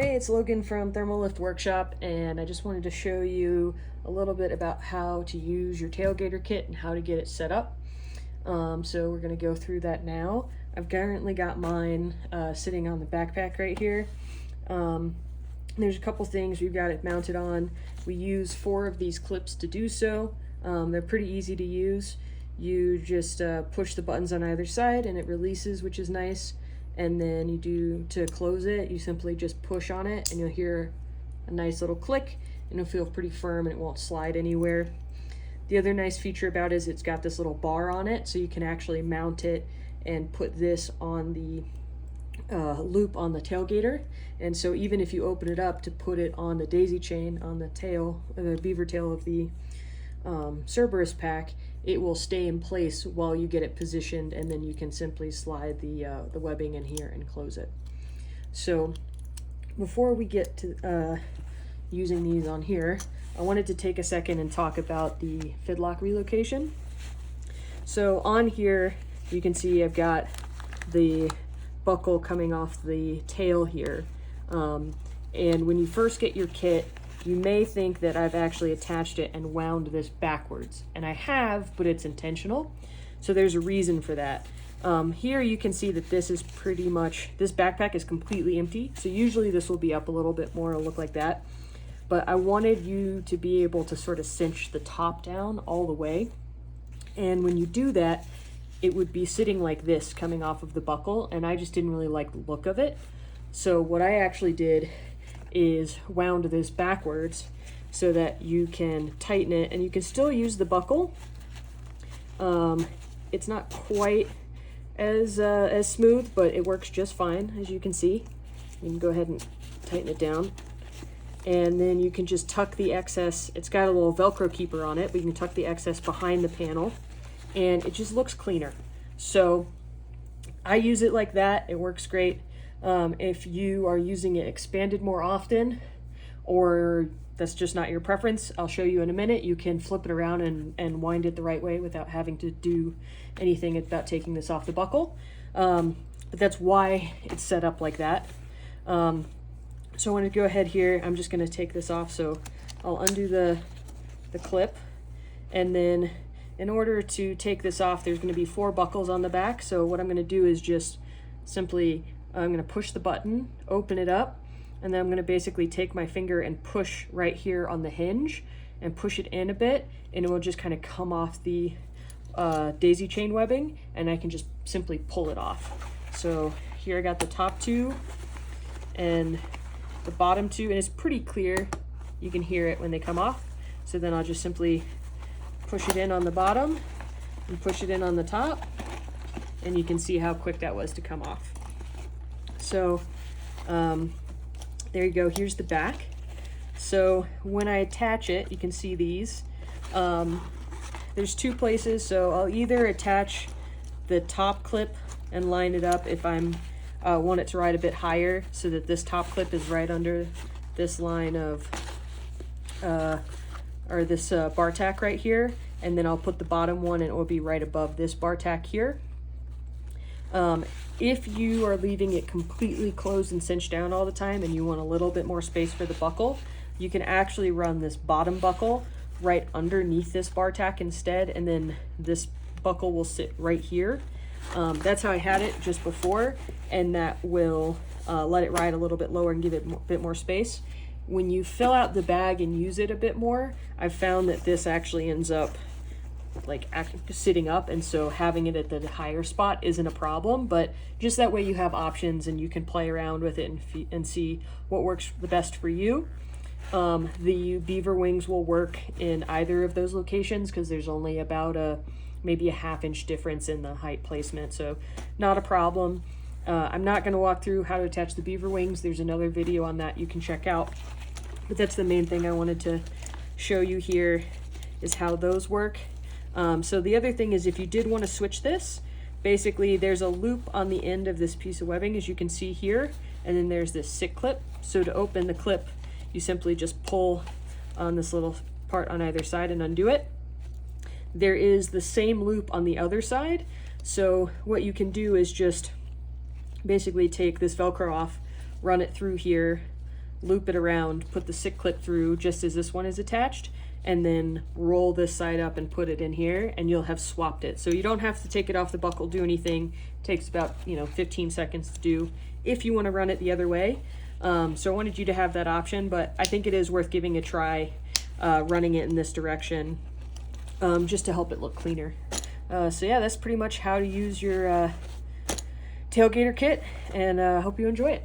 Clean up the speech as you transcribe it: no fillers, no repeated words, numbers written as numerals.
Hey, it's Logan from Thermalift Workshop, and I just wanted to show you a little bit about how to use your tailgater kit and how to get it set up. So we're going to go through that now. I've currently got mine sitting on the backpack right here. There's a couple things we've got it mounted on. We use 4 of these clips to do so. They're pretty easy to use. You just push the buttons on either side and it releases, which is nice. And then to close it, you simply just push on it and you'll hear a nice little click and it'll feel pretty firm and it won't slide anywhere. The other nice feature about it is it's got this little bar on it, so you can actually mount it and put this on the loop on the tailgater. And so even if you open it up to put it on the daisy chain on the tail, the beaver tail of the Cerberus pack, it will stay in place while you get it positioned, and then you can simply slide the webbing in here and close it. So before we get to using these on here, I wanted to take a second and talk about the Fidlock relocation. So on here you can see I've got the buckle coming off the tail here, and when you first get your kit, you may think that I've actually attached it and wound this backwards, and I have, but it's intentional. So there's a reason for that. Here you can see that this is pretty much, this backpack is completely empty. So usually this will be up a little bit more, it'll look like that. But I wanted you to be able to sort of cinch the top down all the way. And when you do that, it would be sitting like this coming off of the buckle, and I just didn't really like the look of it. So what I actually did is wound this backwards so that you can tighten it and you can still use the buckle. It's not quite as smooth, but it works just fine. As you can see, you can go ahead and tighten it down, and then you can just tuck the excess. It's got a little Velcro keeper on it, but you can tuck the excess behind the panel and it just looks cleaner. So I use it like that. It works great. If you are using it expanded more often, or that's just not your preference, I'll show you in a minute. You can flip it around and wind it the right way without having to do anything about taking this off the buckle. But that's why it's set up like that. So I want to go ahead here. I'm just going to take this off. So I'll undo the clip, and then in order to take this off, there's going to be 4 buckles on the back. So what I'm going to do is just simply I'm going to push the button, open it up, and then I'm going to basically take my finger and push right here on the hinge and push it in a bit, and it will just kind of come off the daisy chain webbing, and I can just simply pull it off. So here I got the top 2 and the bottom 2, and it's pretty clear. You can hear it when they come off. So then I'll just simply push it in on the bottom and push it in on the top, and you can see how quick that was to come off. So there you go, here's the back. So when I attach it, you can see these. There's 2 places, so I'll either attach the top clip and line it up if I'm want it to ride a bit higher, so that this top clip is right under this line of, or this bar tack right here, and then I'll put the bottom one and it will be right above this bar tack here. If you are leaving it completely closed and cinched down all the time and you want a little bit more space for the buckle, you can actually run this bottom buckle right underneath this bar tack instead, and then this buckle will sit right here. That's how I had it just before, and that will let it ride a little bit lower and give it a bit more space. When you fill out the bag and use it a bit more, I've found that this actually ends up like sitting up, and so having it at the higher spot isn't a problem, but just that way you have options and you can play around with it and see what works the best for you. The beaver wings will work in either of those locations because there's only about maybe a ½ inch difference in the height placement, so not a problem. I'm not going to walk through how to attach the beaver wings. There's another video on that you can check out, but that's the main thing I wanted to show you here, is how those work. So the other thing is, if you did want to switch this, basically there's a loop on the end of this piece of webbing, as you can see here, and then there's this sit clip. So to open the clip, you simply just pull on this little part on either side and undo it. There is the same loop on the other side. So what you can do is just basically take this Velcro off, run it through here, loop it around, put the sick clip through just as this one is attached, and then roll this side up and put it in here, and you'll have swapped it. So you don't have to take it off the buckle, do anything. It takes about 15 seconds to do if you want to run it the other way. So I wanted you to have that option, but I think it is worth giving a try, running it in this direction, just to help it look cleaner. So yeah, that's pretty much how to use your tailgater kit, and hope you enjoy it.